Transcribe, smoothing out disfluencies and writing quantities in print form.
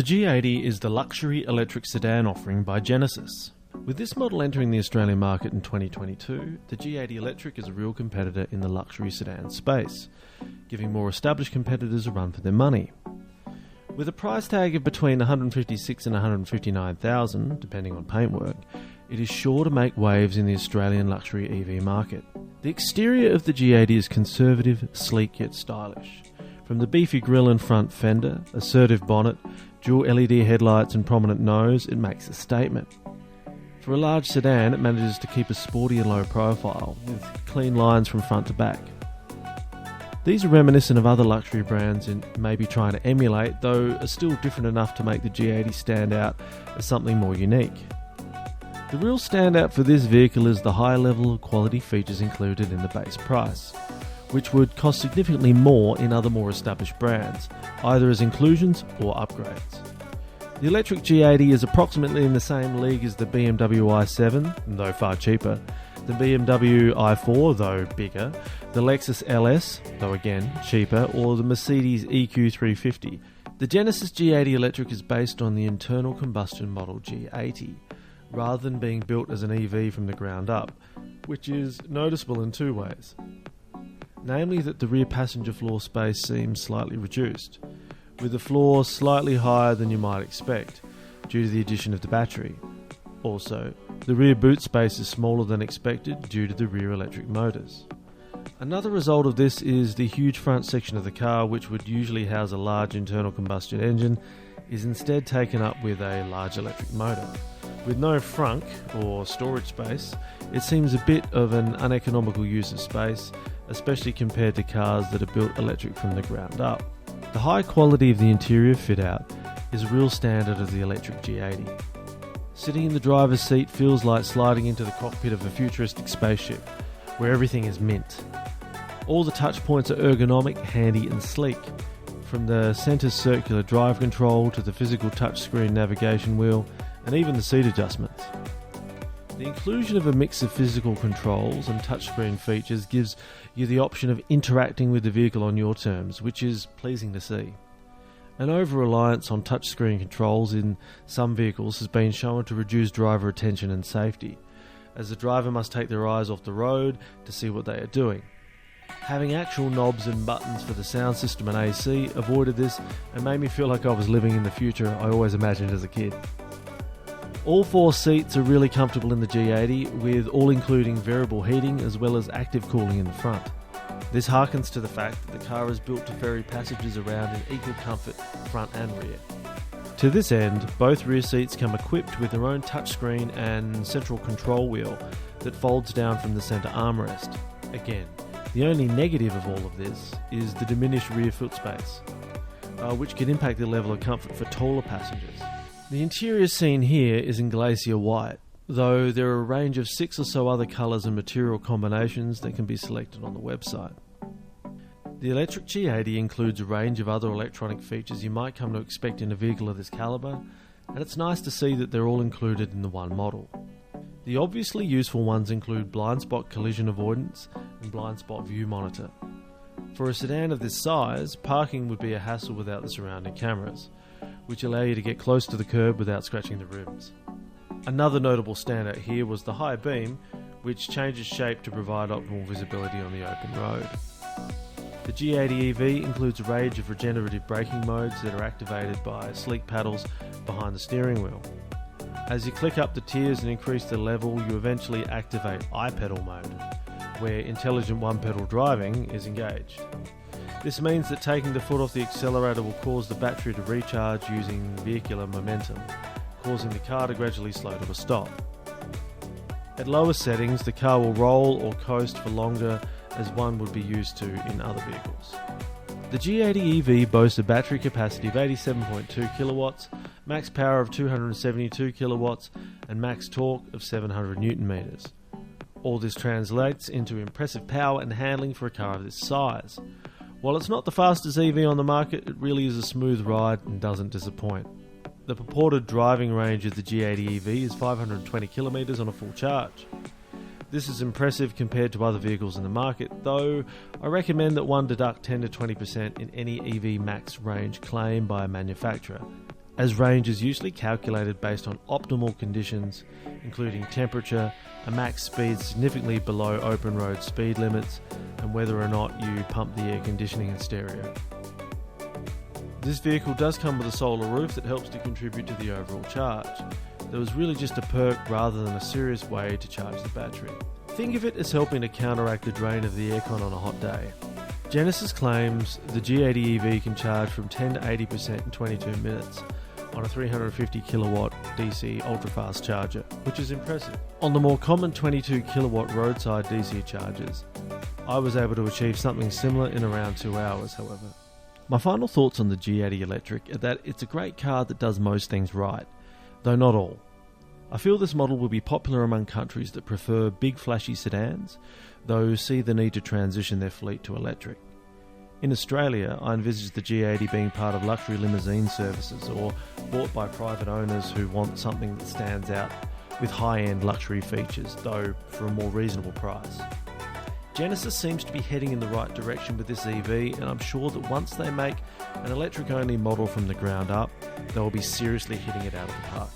The G80 is the luxury electric sedan offering by Genesis. With this model entering the Australian market in 2022, the G80 Electric is a real competitor in the luxury sedan space, giving more established competitors a run for their money. With a price tag of between $156,000 and $159,000, depending on paintwork, it is sure to make waves in the Australian luxury EV market. The exterior of the G80 is conservative, sleek yet stylish. From the beefy grille and front fender, assertive bonnet, dual LED headlights and prominent nose, it makes a statement. For a large sedan, it manages to keep a sporty and low profile, with clean lines from front to back. These are reminiscent of other luxury brands and may be trying to emulate, though are still different enough to make the G80 stand out as something more unique. The real standout for this vehicle is the high level of quality features included in the base price, which would cost significantly more in other more established brands, either as inclusions or upgrades. The electric G80 is approximately in the same league as the BMW i7, though far cheaper, the BMW i4, though bigger, the Lexus LS, though again cheaper, or the Mercedes EQ350. The Genesis G80 Electric is based on the internal combustion model G80, rather than being built as an EV from the ground up, which is noticeable in two ways. Namely that the rear passenger floor space seems slightly reduced, with the floor slightly higher than you might expect due to the addition of the battery. Also, the rear boot space is smaller than expected due to the rear electric motors. Another result of this is the huge front section of the car, which would usually house a large internal combustion engine, is instead taken up with a large electric motor. With no frunk or storage space, it seems a bit of an uneconomical use of space, especially compared to cars that are built electric from the ground up. The high quality of the interior fit out is a real standard of the electric G80. Sitting in the driver's seat feels like sliding into the cockpit of a futuristic spaceship, where everything is mint. All the touch points are ergonomic, handy and sleek, from the centre circular drive control to the physical touchscreen navigation wheel and even the seat adjustments. The inclusion of a mix of physical controls and touchscreen features gives you the option of interacting with the vehicle on your terms, which is pleasing to see. An over-reliance on touchscreen controls in some vehicles has been shown to reduce driver attention and safety, as the driver must take their eyes off the road to see what they are doing. Having actual knobs and buttons for the sound system and AC avoided this and made me feel like I was living in the future I always imagined as a kid. All four seats are really comfortable in the G80, with all including variable heating as well as active cooling in the front. This harkens to the fact that the car is built to ferry passengers around in equal comfort front and rear. To this end, both rear seats come equipped with their own touchscreen and central control wheel that folds down from the centre armrest. Again, the only negative of all of this is the diminished rear foot space, which can impact the level of comfort for taller passengers. The interior seen here is in glacier white, though there are a range of 6 or so other colours and material combinations that can be selected on the website. The electric G80 includes a range of other electronic features you might come to expect in a vehicle of this calibre, and it's nice to see that they're all included in the one model. The obviously useful ones include blind spot collision avoidance and blind spot view monitor. For a sedan of this size, parking would be a hassle without the surrounding cameras, which allow you to get close to the curb without scratching the rims. Another notable standout here was the high beam, which changes shape to provide optimal visibility on the open road. The G80 EV includes a range of regenerative braking modes that are activated by sleek paddles behind the steering wheel. As you click up the tiers and increase the level, you eventually activate iPedal mode, where intelligent one-pedal driving is engaged. This means that taking the foot off the accelerator will cause the battery to recharge using vehicular momentum, causing the car to gradually slow to a stop. At lower settings, the car will roll or coast for longer, as one would be used to in other vehicles. The G80 EV boasts a battery capacity of 87.2 kilowatts, max power of 272 kilowatts, and max torque of 700 newton meters. All this translates into impressive power and handling for a car of this size. While it's not the fastest EV on the market, it really is a smooth ride and doesn't disappoint. The purported driving range of the G80 EV is 520 kilometres on a full charge. This is impressive compared to other vehicles in the market, though I recommend that one deduct 10 to 20% in any EV max range claim by a manufacturer, as range is usually calculated based on optimal conditions, including temperature, a max speed significantly below open road speed limits, and whether or not you pump the air conditioning and stereo. This vehicle does come with a solar roof that helps to contribute to the overall charge. That was really just a perk rather than a serious way to charge the battery. Think of it as helping to counteract the drain of the aircon on a hot day. Genesis claims the G80 EV can charge from 10 to 80% in 22 minutes on a 350 kilowatt DC ultra-fast charger, which is impressive. On the more common 22 kilowatt roadside DC chargers, I was able to achieve something similar in around 2 hours, however. My final thoughts on the G80 Electric are that it's a great car that does most things right, though not all. I feel this model will be popular among countries that prefer big flashy sedans, though see the need to transition their fleet to electric. In Australia, I envisage the G80 being part of luxury limousine services or bought by private owners who want something that stands out with high-end luxury features, though for a more reasonable price. Genesis seems to be heading in the right direction with this EV, and I'm sure that once they make an electric-only model from the ground up, they will be seriously hitting it out of the park.